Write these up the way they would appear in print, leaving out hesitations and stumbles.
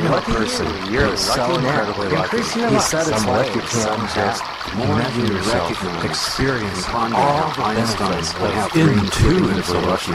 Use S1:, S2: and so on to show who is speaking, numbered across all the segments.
S1: of a person is so incredibly lucky. He said it's like you can just imagine yourself experiencing all the benefits of intuitively lucky.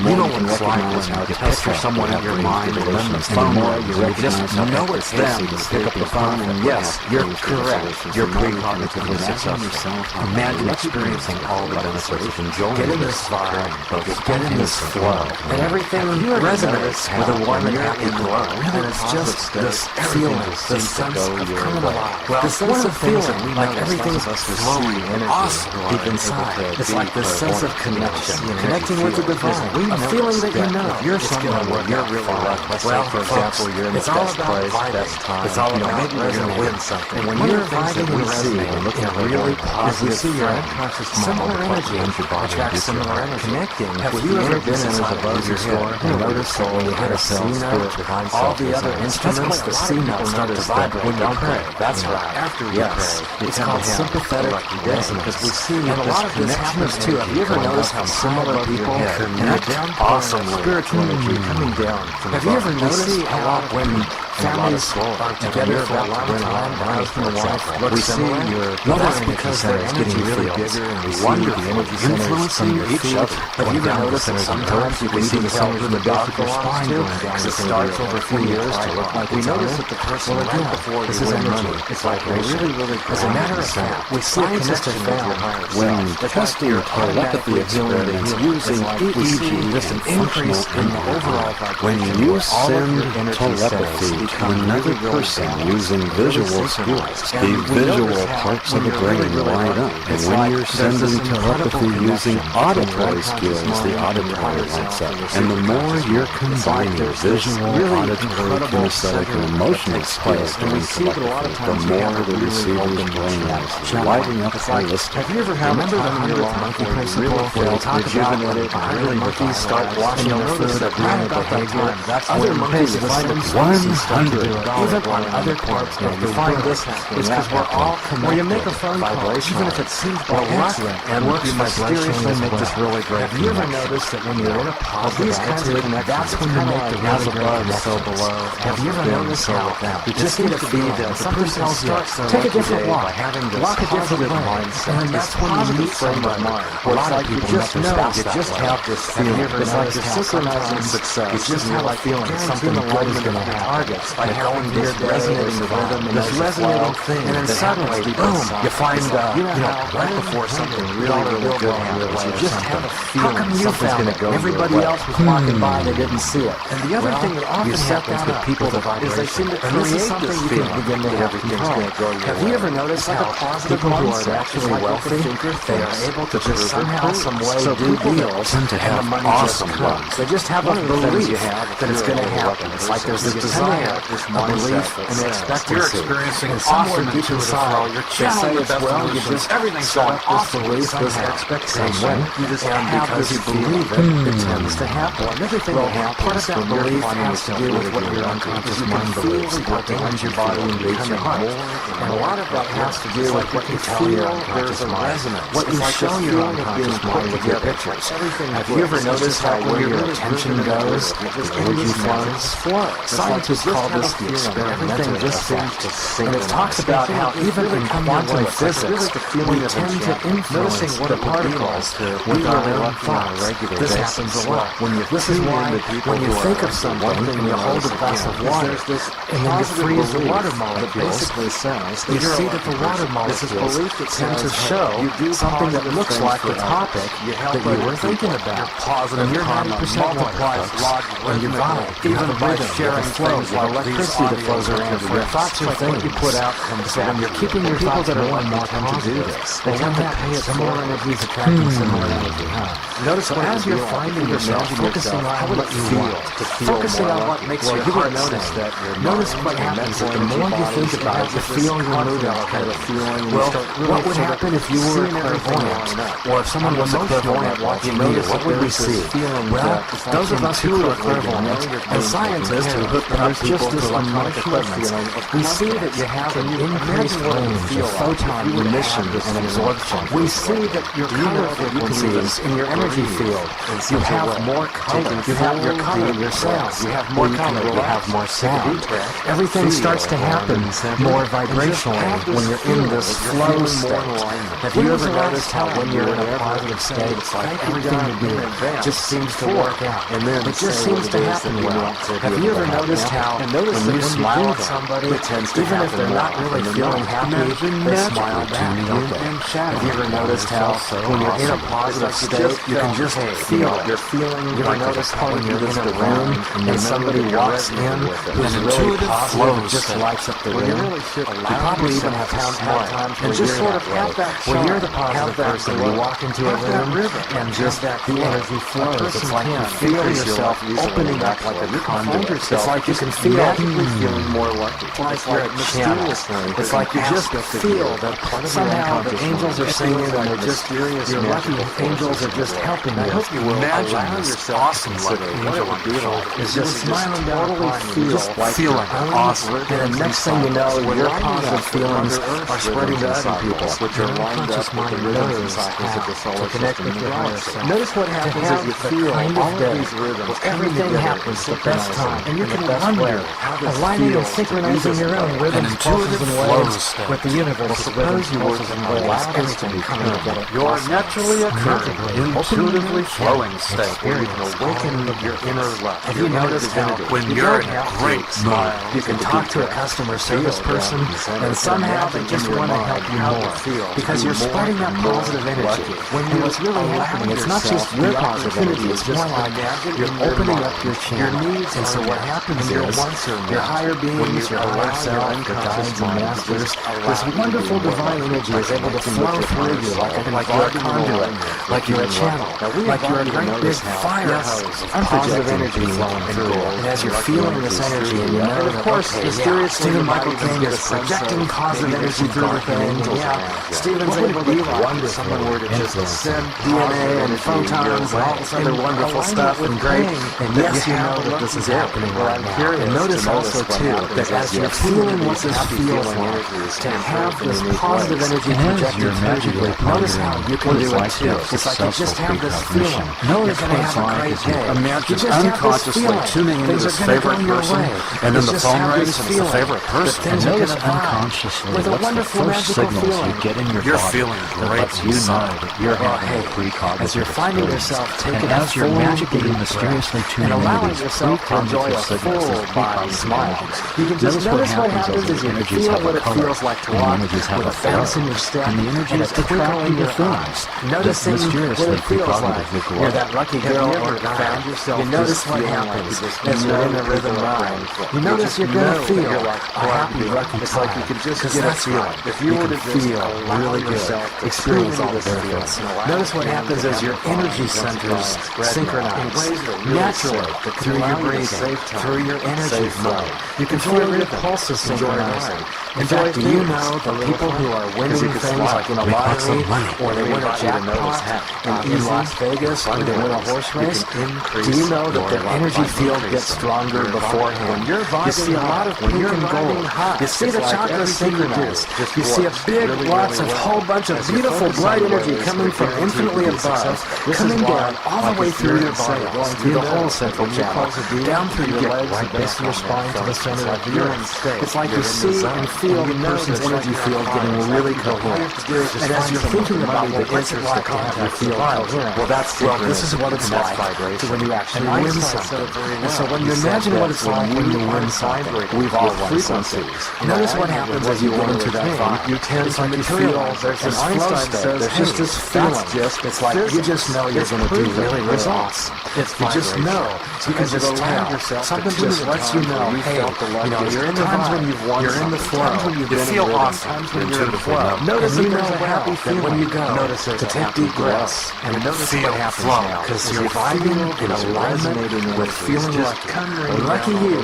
S1: You know what it's like when you picture someone in your mind and then the phone you just know it's them. You pick up the phone and yes, you're correct. You're precognitively successful. Imagine experiencing all the benefits of enjoying. Get in this vibe, get in this flow, and everything resonates with a warm and happy glow. And it's just this feeling, this sense of coming alive. Well, the sense of feeling like everything's flowing awesome deep inside. It's like this sense of connection, connecting with the divine, a feeling that you know you're someone where you're really lucky. Well, for example, you're in the best place, best time. It's all about maybe you're going to win something. And when you're vibing and resonating, looking at really positive, similar energy attracts similar energy. Connecting. Have you ever been in above your head and noticed that when you hit a C note, all the other instruments, the C note start to vibrate when you pray? That's right. After you pray, it's called sympathetic resonance. Because we see, and a lot of this happens too. Have you ever noticed how similar people connect? Awesome spiritual energy coming down. Have you ever noticed how when families are together for a long time, husband and wife look similar? Well, that's because their energy really bigger and we see the energy influencing each other. Have you ever noticed that sometimes you can see the cell in the dog belongs to? Because it starts over a few years to look like we notice that the person right before this is energy. It's like really, as a matter of fact, we see a connection with your higher self.
S2: When testing telepathy experiments using EEG,
S1: just an increase in the overall vibration.
S2: when you send telepathy to another person using visual skills, the visual parts of the brain light up. And when you're sending telepathy using auditory skills, the auditory lights up. And the more you're combining visual, auditory, kinesthetic, and emotional skills during telepathy, the more the receiver's brain is lighting up holistically.
S1: Have you ever had a 100th monkey principle where we talk about when monkeys start washing their food at the end of behavior? Other monkeys find it
S2: 100.
S1: even on other parts of the world. It's because we're all connected. When you make a phone call, even if it seems by accident, and works mysteriously make this really great. Have you ever noticed that when you're in a positive attitude, that's when you make the really above so below? Have you ever noticed how you just need to be that something tells you, take a different walk, walk a different mindset, and that's when you meet frame of mind. A lot of people just know, you just have this feeling. It's like you're synchronizing success. You just have a feeling something good is going to happen. Targets by going weird, resonating the rhythm, and this resonating thing, and then suddenly, boom, you find, right before something really good happens, you just have a feeling something's going to go. Everybody else was walking by, they didn't see it. And the other thing that often happens with people is they seem to create something you can begin to have control. Have you ever noticed how people who are actually wealthy, they are able to just somehow, some way do deals, and the money just comes. They just have a belief that it's going to happen. It's like there's this desire, this belief, and expectancy.
S3: You're experiencing
S1: and somewhere
S3: awesome
S1: deep inside,
S3: You're
S1: they say it's well, you just
S3: everything's
S1: set
S3: going
S1: up this
S3: awesome
S1: belief, this expectation,
S3: You just
S1: and because you believe it, it tends to happen. Everything that happens, part of that belief has to do with what your unconscious mind believes, what enters your body and leaves your heart. And a lot of that has to do with what you tell your unconscious mind, what you show your unconscious mind with your pictures. Have you ever noticed how where your attention goes, the energy flows? Scientists call this the experimental effect. And it talks about how even in quantum physics, we tend to influence the particles with our own thoughts. This happens a lot. This is why when you think of something and you hold a glass of water and then you freeze the water molecules, you see that the water molecules tend to show something that looks like the topic that you were thinking about. And you're 90% multiplies when you vibe, even by sharing flows, while electricity that flows around you. Your thoughts are things you put out. So when you're keeping your thoughts that are more tend to do this. They tend to pay it similar energies attracting similar energy. Notice that as you're finding yourself focusing on what you feel, focusing on what makes your heart sing. Notice what happens that the more you think about it, you feel your mood feeling. Well, what would happen if you were a clairvoyant? Or if someone was a clairvoyant watching you, what would we see? Well, those of us who are clairvoyant and scientists who hook up people just this emotional feeling. We see that you have an increased range of photon emission and absorption. We see that your color frequencies in your energy field, you have more color. You have your color, your sound. You have more color, you have more sound. Everything starts to happen more vibrationally when you're in this flow state. Have you ever noticed how when you're in a positive state, it's like everything you do just seems to work out? And then it just seems to happen well. Have you ever noticed how when you smile at somebody, even if they're not really feeling happy, they smile back, don't they? Have you ever noticed how when you're in a positive state, you can just feel it? You're feeling, you ever notice how when you're in a room and somebody walks in who's really positive, it just lights up the room? You probably even have times and just sort of have that when you're the positive person, you walk into a room and just the energy flows. It's like you feel yourself opening up like a conduit. It's like you can feel feeling more lucky. It's like you're a channel. It's like you just feel that somehow the angels are singing and they're just your lucky angels are just helping you. I hope you will
S3: imagine this awesome lucky angel on your shoulder.
S1: It's just smiling down upon you, just feeling awesome. And the next thing you know, your positive feelings are spreading to other people.
S3: Which are lined up with the rhythm cycles of the solar system and the galaxy.
S1: Notice what happens as you feel all of these rhythms. Everything happens the best time. And you can wonder aligning and synchronizing your own rhythms, pulses, and waves with the universe. Suppose you were to allow everything coming together.
S3: Your naturally occurring, intuitively flowing state where you can awaken your inner love.
S1: Have you noticed how
S3: when you're in a great mood,
S1: you can talk to a customer service person and somehow they just want to help you more because you're spreading that positive energy. When what's really happening, it's not just your positivity, it's more like you're opening up your channel. And so what happens is your higher beings, your higher self, your guides and masters, this wonderful divine energy is able to flow through you like you're a conduit, like you're a channel, like you're a great big fire hose of positive energy flowing through. And as you're feeling this energy, and you know, of course, mysteriously Michael King is projecting positive energy through the thing. And yeah, Stephen's able to wonder someone were to just send DNA and photons and all this other wonderful stuff and great. And yes, you know that this is happening right now. And notice also too that as you're feeling what this feels like, to have this positive energy projected through you, notice how you can do it too. It's like you just have this feeling. You're going to have a great day.
S3: Imagine unconsciously tuning into this favorite person, and then the phone rings and it's the favorite person.
S2: And notice unconsciously what's the first signals you get in your
S3: You're
S2: body
S3: feeling
S2: that
S3: great
S2: lets you know that you're having a precognitive
S1: as you're finding yourself taking
S2: and as you're
S1: full
S2: magically
S1: deep
S2: mysteriously
S1: breath
S2: tuning
S1: and
S2: into
S1: allowing
S2: these
S1: yourself to enjoy a
S2: signals,
S1: full
S2: these
S1: body smile.
S2: energies.
S1: You can just notice what happens
S2: as
S1: is
S2: the
S1: you
S2: energies
S1: feel
S2: have
S1: what
S2: a
S1: it
S2: color,
S1: feels like to
S2: and the
S1: walk
S2: energies have
S1: with
S2: a
S1: a bounce
S2: flow,
S1: in your step
S2: and the
S1: and a
S2: energies
S1: twinkle
S2: attract
S1: in
S2: your
S1: your
S2: things
S1: eyes.
S2: that
S1: Noticing what
S2: mysteriously
S1: it feels like.
S2: precognitively glow.
S1: You're that lucky girl or guy. You notice what happens as you're in the rhythm ride. You notice you're going to feel a happy, lucky time. It's like you can just get a feeling. If you were to feel really good, experience all the benefits. Notice what happens as your energy centers synchronize naturally through your breathing, through your energy flow. You can feel your pulses synchronizing. In fact, do you know the people who are winning things like in a lottery, or they win a jackpot in Las Vegas, or they win a horse race? Do you know that their energy field gets stronger beforehand? You see a lot of pink and gold. You see the chakras synchronized. You see a big, lots of whole bunch of beautiful, bright energy coming from infinitely above, coming down all the way through your body, going through the whole central channel, down through your legs, the base of your spine to the center of the earth. It's like you see and feel the person's energy field getting really coherent. And as you're thinking about what it's like to have your field coherent, well, this is what it's like when you actually win something. And so when you imagine what it's like when you win something, we've all won something. Notice what happens as you go into that vibe. You tend to feel there's this flow state. There's just this feeling. It's like you just know you're going to do really results. You just know. You can just tell. Something just lets you know, hey, you know, you're in the vibe. You're in the flow.
S3: You feel awesome. You're intuitively numb.
S1: Notice that there's a happy feeling when you go.
S3: Notice
S1: to take deep breaths and notice what happens now.
S3: because
S1: You're vibing in alignment with feeling lucky you.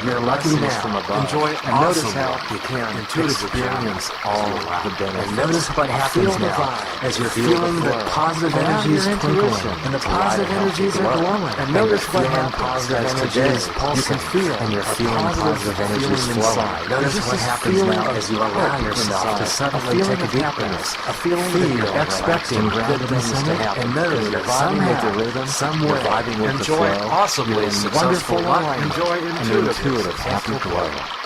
S1: You're lucky now.
S3: Enjoy
S1: And notice how you can experience all the benefits. And notice what happens now as you're feeling the positive energies twinkling and the positive energies are glowing. And notice what happens as today you can feel and you're feeling positive energies flowing. Notice what happens now as you allow yourself to suddenly take a deep breath. A feeling that you're expecting good things to happen. And notice you're vibing with the rhythm, somewhere vibing with the flow.
S3: Enjoy awesomely successful
S1: wonderful
S3: luck.
S1: alignment.
S3: Enjoy
S1: An intuitive happy glow.